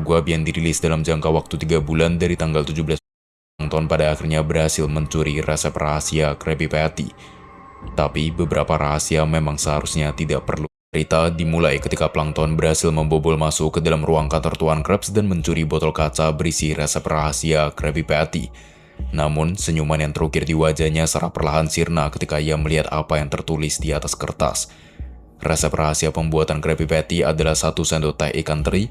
Squid yang dirilis dalam jangka waktu 3 bulan dari tanggal 17 Plankton pada akhirnya berhasil mencuri resep rahasia Krabby Patty. Tapi beberapa rahasia memang seharusnya tidak perlu. Cerita dimulai ketika Plankton berhasil membobol masuk ke dalam ruang kantor Tuan Krabs dan mencuri botol kaca berisi resep rahasia Krabby Patty. Namun, senyuman yang terukir di wajahnya secara perlahan sirna ketika ia melihat apa yang tertulis di atas kertas. Resep rahasia pembuatan Krabby Patty adalah 1 sendok teh ikan teri,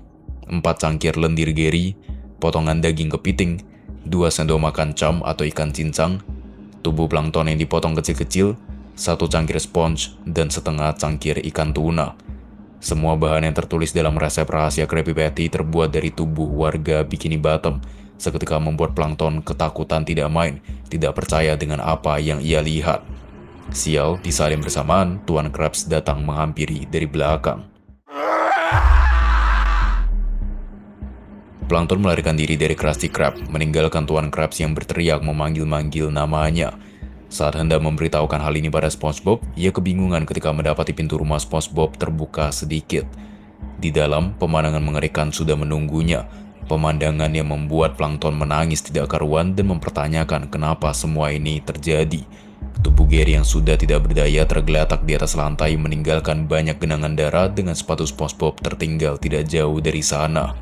4 cangkir lendir geri, potongan daging kepiting, 2 sendok makan cam atau ikan cincang, tubuh plankton yang dipotong kecil-kecil, 1 cangkir sponge, dan setengah cangkir ikan tuna. Semua bahan yang tertulis dalam resep rahasia Krabby Patty terbuat dari tubuh warga Bikini Bottom. Seketika membuat plankton ketakutan tidak main, tidak percaya dengan apa yang ia lihat. Sial, di saat yang bersamaan, Tuan Krabs datang menghampiri dari belakang. Plankton melarikan diri dari Krusty Krab, meninggalkan Tuan Krabs yang berteriak memanggil-manggil namanya. Saat hendak memberitahukan hal ini pada SpongeBob, ia kebingungan ketika mendapati pintu rumah SpongeBob terbuka sedikit. Di dalam, pemandangan mengerikan sudah menunggunya. Pemandangan yang membuat Plankton menangis tidak karuan dan mempertanyakan kenapa semua ini terjadi. Tubuh Gary yang sudah tidak berdaya tergeletak di atas lantai meninggalkan banyak genangan darah dengan sepatu SpongeBob tertinggal tidak jauh dari sana.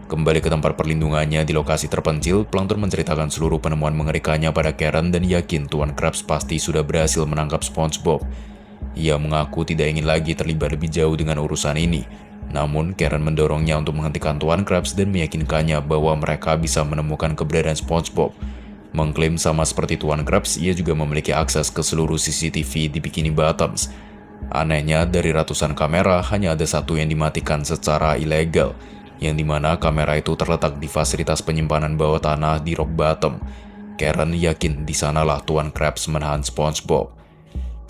Kembali ke tempat perlindungannya di lokasi terpencil, Plankton menceritakan seluruh penemuan mengerikannya pada Karen dan yakin Tuan Krabs pasti sudah berhasil menangkap SpongeBob. Ia mengaku tidak ingin lagi terlibat lebih jauh dengan urusan ini. Namun, Karen mendorongnya untuk menghentikan Tuan Krabs dan meyakinkannya bahwa mereka bisa menemukan keberadaan SpongeBob. Mengklaim sama seperti Tuan Krabs, ia juga memiliki akses ke seluruh CCTV di Bikini Bottoms. Anehnya, dari ratusan kamera, hanya ada satu yang dimatikan secara ilegal, yang dimana kamera itu terletak di fasilitas penyimpanan bawah tanah di Rock Bottom. Karen yakin di sanalah Tuan Krabs menahan SpongeBob.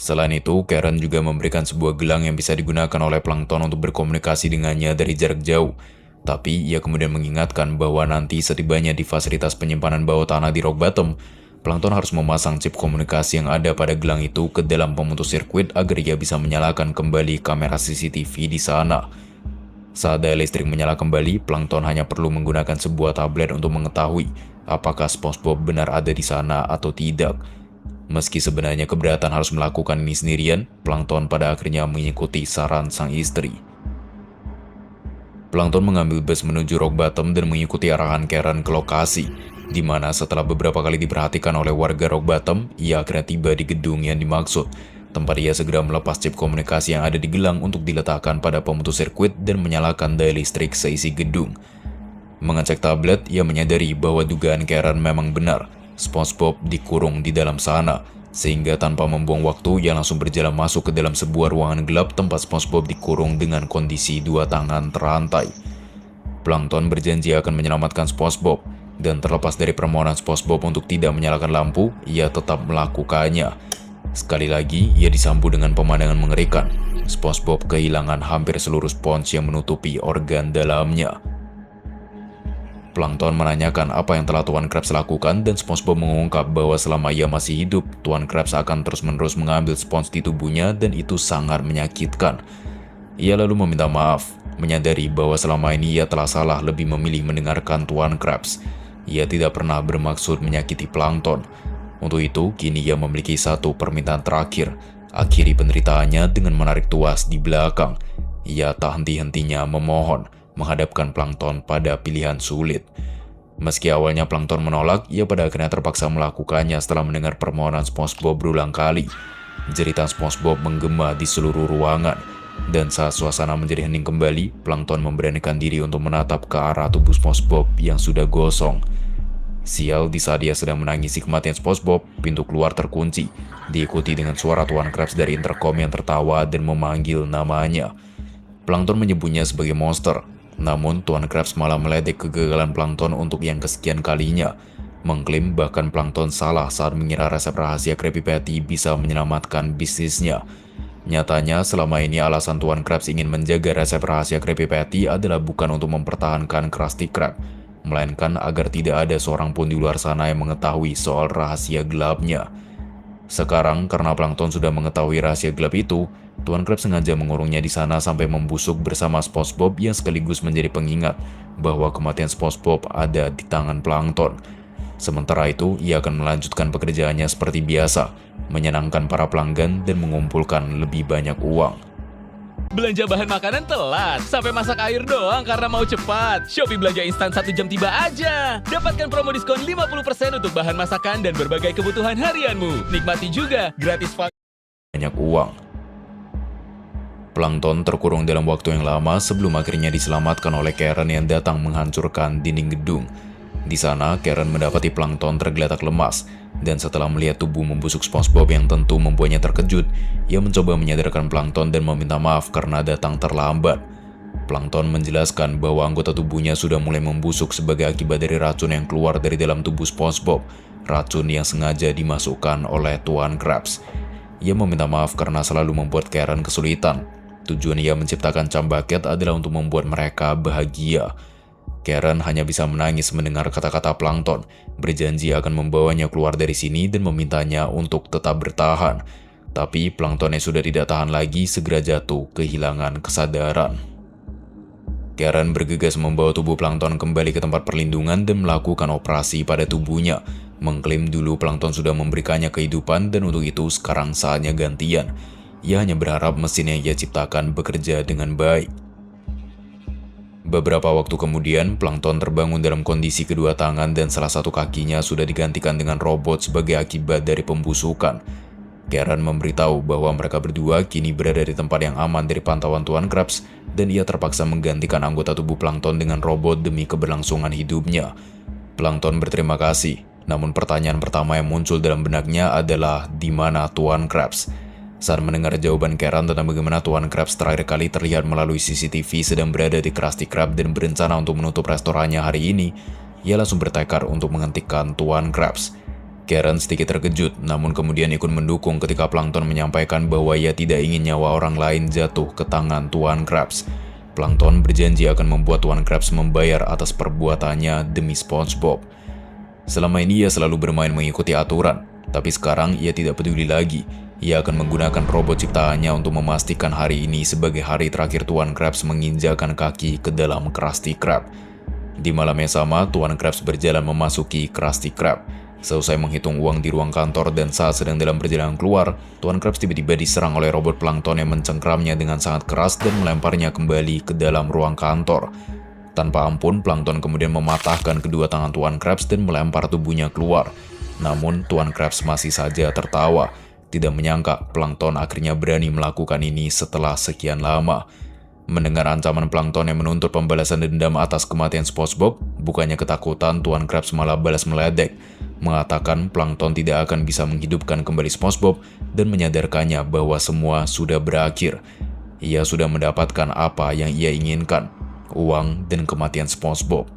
Selain itu, Karen juga memberikan sebuah gelang yang bisa digunakan oleh Plankton untuk berkomunikasi dengannya dari jarak jauh. Tapi ia kemudian mengingatkan bahwa nanti setibanya di fasilitas penyimpanan bawah tanah di Rock Bottom, Plankton harus memasang chip komunikasi yang ada pada gelang itu ke dalam pemutus sirkuit agar ia bisa menyalakan kembali kamera CCTV di sana. Saat daya listrik menyala kembali, Plankton hanya perlu menggunakan sebuah tablet untuk mengetahui apakah SpongeBob benar ada di sana atau tidak. Meski sebenarnya keberatan harus melakukan ini sendirian, Plankton pada akhirnya mengikuti saran sang istri. Plankton mengambil bus menuju Rock Bottom dan mengikuti arahan Karen ke lokasi, di mana setelah beberapa kali diperhatikan oleh warga Rock Bottom, ia akhirnya tiba di gedung yang dimaksud. Tempat ia segera melepas chip komunikasi yang ada di gelang untuk diletakkan pada pemutus sirkuit dan menyalakan daya listrik seisi gedung. Mengecek tablet, ia menyadari bahwa dugaan Karen memang benar. SpongeBob dikurung di dalam sana, sehingga tanpa membuang waktu, ia langsung berjalan masuk ke dalam sebuah ruangan gelap tempat SpongeBob dikurung dengan kondisi 2 tangan terantai. Plankton berjanji akan menyelamatkan SpongeBob, dan terlepas dari permohonan SpongeBob untuk tidak menyalakan lampu, ia tetap melakukannya. Sekali lagi, ia disambut dengan pemandangan mengerikan. SpongeBob kehilangan hampir seluruh spons yang menutupi organ dalamnya. Plankton menanyakan apa yang telah Tuan Krabs lakukan dan SpongeBob mengungkap bahwa selama ia masih hidup, Tuan Krabs akan terus-menerus mengambil spons di tubuhnya dan itu sangat menyakitkan. Ia lalu meminta maaf, menyadari bahwa selama ini ia telah salah lebih memilih mendengarkan Tuan Krabs. Ia tidak pernah bermaksud menyakiti Plankton. Untuk itu, kini ia memiliki satu permintaan terakhir, akhiri penderitaannya dengan menarik tuas di belakang. Ia tak henti-hentinya memohon, menghadapkan Plankton pada pilihan sulit. Meski awalnya Plankton menolak, ia pada akhirnya terpaksa melakukannya setelah mendengar permohonan SpongeBob berulang kali. Jeritan SpongeBob menggema di seluruh ruangan, dan saat suasana menjadi hening kembali, Plankton memberanikan diri untuk menatap ke arah tubuh SpongeBob yang sudah gosong. Sial, di saat dia sedang menangisi kematian SpongeBob, pintu keluar terkunci, diikuti dengan suara Tuan Krabs dari intercom yang tertawa dan memanggil namanya. Plankton menyebutnya sebagai monster. Namun, Tuan Krabs malah meledek kegagalan Plankton untuk yang kesekian kalinya, mengklaim bahkan Plankton salah saat mengira resep rahasia Krabby Patty bisa menyelamatkan bisnisnya. Nyatanya, selama ini alasan Tuan Krabs ingin menjaga resep rahasia Krabby Patty adalah bukan untuk mempertahankan Krusty Krab, melainkan agar tidak ada seorang pun di luar sana yang mengetahui soal rahasia gelapnya. Sekarang, karena plankton sudah mengetahui rahasia gelap itu, Tuan Krabs sengaja mengurungnya di sana sampai membusuk bersama SpongeBob yang sekaligus menjadi pengingat bahwa kematian SpongeBob ada di tangan plankton. Sementara itu, ia akan melanjutkan pekerjaannya seperti biasa, menyenangkan para pelanggan dan mengumpulkan lebih banyak uang. Belanja bahan makanan telat, sampai masak air doang karena mau cepat. Shopee belanja instan 1 jam tiba aja. Dapatkan promo diskon 50% untuk bahan masakan dan berbagai kebutuhan harianmu. Nikmati juga gratis banyak uang. Plankton terkurung dalam waktu yang lama sebelum akhirnya diselamatkan oleh Karen yang datang menghancurkan dinding gedung. Di sana, Karen mendapati plankton tergeletak lemas, dan setelah melihat tubuh membusuk SpongeBob yang tentu membuatnya terkejut, ia mencoba menyadarkan plankton dan meminta maaf karena datang terlambat. Plankton menjelaskan bahwa anggota tubuhnya sudah mulai membusuk sebagai akibat dari racun yang keluar dari dalam tubuh SpongeBob, racun yang sengaja dimasukkan oleh Tuan Krabs. Ia meminta maaf karena selalu membuat Karen kesulitan. Tujuan ia menciptakan Cambucket adalah untuk membuat mereka bahagia. Karen hanya bisa menangis mendengar kata-kata plankton, berjanji akan membawanya keluar dari sini dan memintanya untuk tetap bertahan. Tapi plankton yang sudah tidak tahan lagi segera jatuh kehilangan kesadaran. Karen bergegas membawa tubuh plankton kembali ke tempat perlindungan dan melakukan operasi pada tubuhnya. Mengklaim dulu plankton sudah memberikannya kehidupan dan untuk itu sekarang saatnya gantian. Ia hanya berharap mesin yang ia ciptakan bekerja dengan baik. Beberapa waktu kemudian, plankton terbangun dalam kondisi kedua tangan dan salah satu kakinya sudah digantikan dengan robot sebagai akibat dari pembusukan. Karen memberitahu bahwa mereka berdua kini berada di tempat yang aman dari pantauan Tuan Krabs dan ia terpaksa menggantikan anggota tubuh plankton dengan robot demi keberlangsungan hidupnya. Plankton berterima kasih, namun pertanyaan pertama yang muncul dalam benaknya adalah di mana Tuan Krabs? Saat mendengar jawaban Karen tentang bagaimana Tuan Krabs terakhir kali terlihat melalui CCTV sedang berada di Krusty Krab dan berencana untuk menutup restorannya hari ini, ia langsung bertekad untuk menghentikan Tuan Krabs. Karen sedikit terkejut, namun kemudian ikut mendukung ketika plankton menyampaikan bahwa ia tidak ingin nyawa orang lain jatuh ke tangan Tuan Krabs. Plankton berjanji akan membuat Tuan Krabs membayar atas perbuatannya demi SpongeBob. Selama ini ia selalu bermain mengikuti aturan, tapi sekarang ia tidak peduli lagi. Ia akan menggunakan robot ciptaannya untuk memastikan hari ini sebagai hari terakhir Tuan Krabs menginjakan kaki ke dalam Krusty Krab. Di malam yang sama, Tuan Krabs berjalan memasuki Krusty Krab. Seusai menghitung uang di ruang kantor dan saat sedang dalam perjalanan keluar, Tuan Krabs tiba-tiba diserang oleh robot plankton yang mencengkramnya dengan sangat keras dan melemparnya kembali ke dalam ruang kantor. Tanpa ampun, plankton kemudian mematahkan kedua tangan Tuan Krabs dan melempar tubuhnya keluar. Namun, Tuan Krabs masih saja tertawa. Tidak menyangka plankton akhirnya berani melakukan ini setelah sekian lama. Mendengar ancaman plankton yang menuntut pembalasan dendam atas kematian SpongeBob, bukannya ketakutan, Tuan Krabs malah balas meledek, mengatakan plankton tidak akan bisa menghidupkan kembali SpongeBob dan menyadarkannya bahwa semua sudah berakhir. Ia sudah mendapatkan apa yang ia inginkan, uang dan kematian SpongeBob.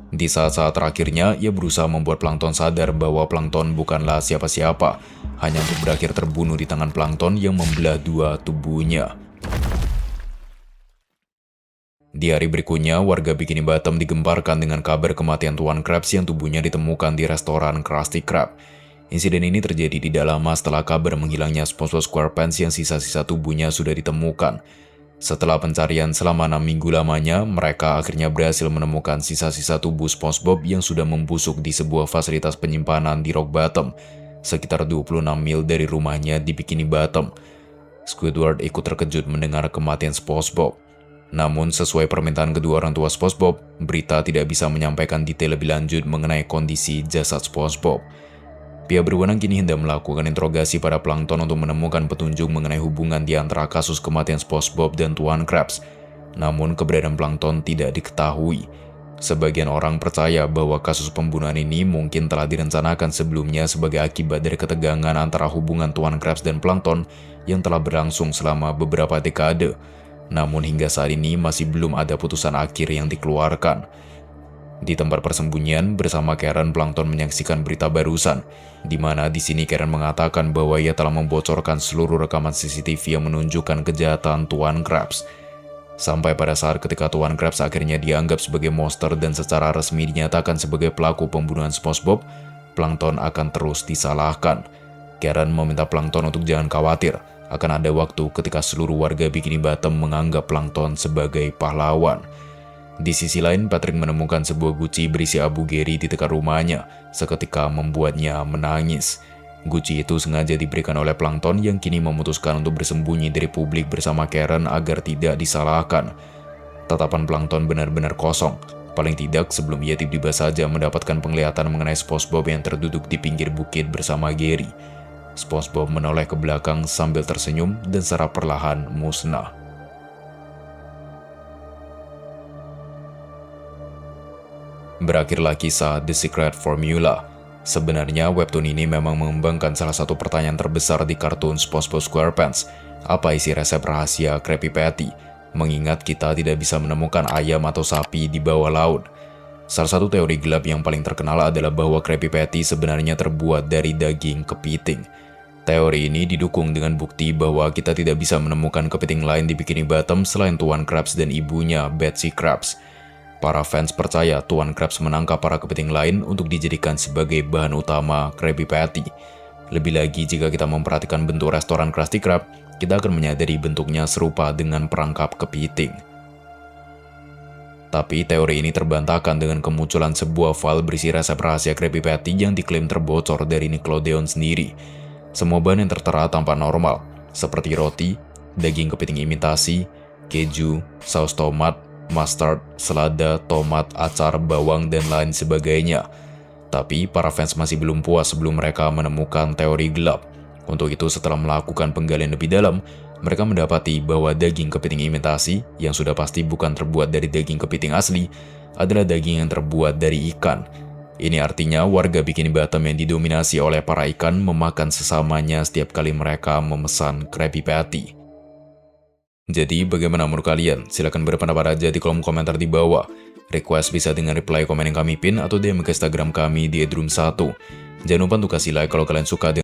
Di saat-saat terakhirnya, ia berusaha membuat plankton sadar bahwa plankton bukanlah siapa-siapa, hanya untuk berakhir terbunuh di tangan plankton yang membelah dua tubuhnya. Di hari berikutnya, warga Bikini Bottom digemparkan dengan kabar kematian Tuan Krabs yang tubuhnya ditemukan di restoran Krusty Krab. Insiden ini terjadi tidak lama setelah kabar menghilangnya SpongeBob SquarePants yang sisa-sisa tubuhnya sudah ditemukan. Setelah pencarian selama 6 minggu lamanya, mereka akhirnya berhasil menemukan sisa-sisa tubuh SpongeBob yang sudah membusuk di sebuah fasilitas penyimpanan di Rock Bottom, sekitar 26 mil dari rumahnya di Bikini Bottom. Squidward ikut terkejut mendengar kematian SpongeBob. Namun sesuai permintaan kedua orang tua SpongeBob, berita tidak bisa menyampaikan detail lebih lanjut mengenai kondisi jasad SpongeBob. Pihak berwenang kini hendak melakukan interogasi pada plankton untuk menemukan petunjuk mengenai hubungan di antara kasus kematian SpongeBob dan Tuan Krabs. Namun keberadaan plankton tidak diketahui. Sebagian orang percaya bahwa kasus pembunuhan ini mungkin telah direncanakan sebelumnya sebagai akibat dari ketegangan antara hubungan Tuan Krabs dan plankton yang telah berlangsung selama beberapa dekade. Namun hingga saat ini masih belum ada putusan akhir yang dikeluarkan. Di tempat persembunyian bersama Karen, plankton menyaksikan berita barusan, di mana di sini Karen mengatakan bahwa ia telah membocorkan seluruh rekaman CCTV yang menunjukkan kejahatan Tuan Krabs. Sampai pada saat ketika Tuan Krabs akhirnya dianggap sebagai monster dan secara resmi dinyatakan sebagai pelaku pembunuhan SpongeBob, plankton akan terus disalahkan. Karen meminta Plankton untuk jangan khawatir, akan ada waktu ketika seluruh warga Bikini Bottom menganggap Plankton sebagai pahlawan. Di sisi lain, Patrick menemukan sebuah guci berisi abu Gary di dekat rumahnya, seketika membuatnya menangis. Guci itu sengaja diberikan oleh Plankton yang kini memutuskan untuk bersembunyi dari publik bersama Karen agar tidak disalahkan. Tatapan Plankton benar-benar kosong, paling tidak sebelum ia tiba-tiba saja mendapatkan penglihatan mengenai SpongeBob yang terduduk di pinggir bukit bersama Gary. SpongeBob menoleh ke belakang sambil tersenyum dan secara perlahan musnah. Berakhirlah kisah The Secret Formula. Sebenarnya webtoon ini memang mengembangkan salah satu pertanyaan terbesar di kartun SpongeBob SquarePants. Apa isi resep rahasia Krabby Patty? Mengingat kita tidak bisa menemukan ayam atau sapi di bawah laut. Salah satu teori gelap yang paling terkenal adalah bahwa Krabby Patty sebenarnya terbuat dari daging kepiting. Teori ini didukung dengan bukti bahwa kita tidak bisa menemukan kepiting lain di Bikini Bottom selain Tuan Krabs dan ibunya, Betsy Krabs. Para fans percaya Tuan Krabs menangkap para kepiting lain untuk dijadikan sebagai bahan utama Krabby Patty. Lebih lagi, jika kita memperhatikan bentuk restoran Krusty Krab, kita akan menyadari bentuknya serupa dengan perangkap kepiting. Tapi teori ini terbantahkan dengan kemunculan sebuah file berisi resep rahasia Krabby Patty yang diklaim terbocor dari Nickelodeon sendiri. Semua bahan yang tertera tampak normal, seperti roti, daging kepiting imitasi, keju, saus tomat, mustard, selada, tomat, acar, bawang, dan lain sebagainya. Tapi para fans masih belum puas sebelum mereka menemukan teori gelap. Untuk itu, setelah melakukan penggalian lebih dalam, mereka mendapati bahwa daging kepiting imitasi, yang sudah pasti bukan terbuat dari daging kepiting asli, adalah daging yang terbuat dari ikan. Ini artinya warga Bikini Bottom yang didominasi oleh para ikan memakan sesamanya setiap kali mereka memesan Krabby Patty. Jadi bagaimana menurut kalian? Silahkan berpendapat aja di kolom komentar di bawah. Request bisa dengan reply komen yang kami pin atau DM ke Instagram kami di @room1. Jangan lupa untuk kasih like kalau kalian suka.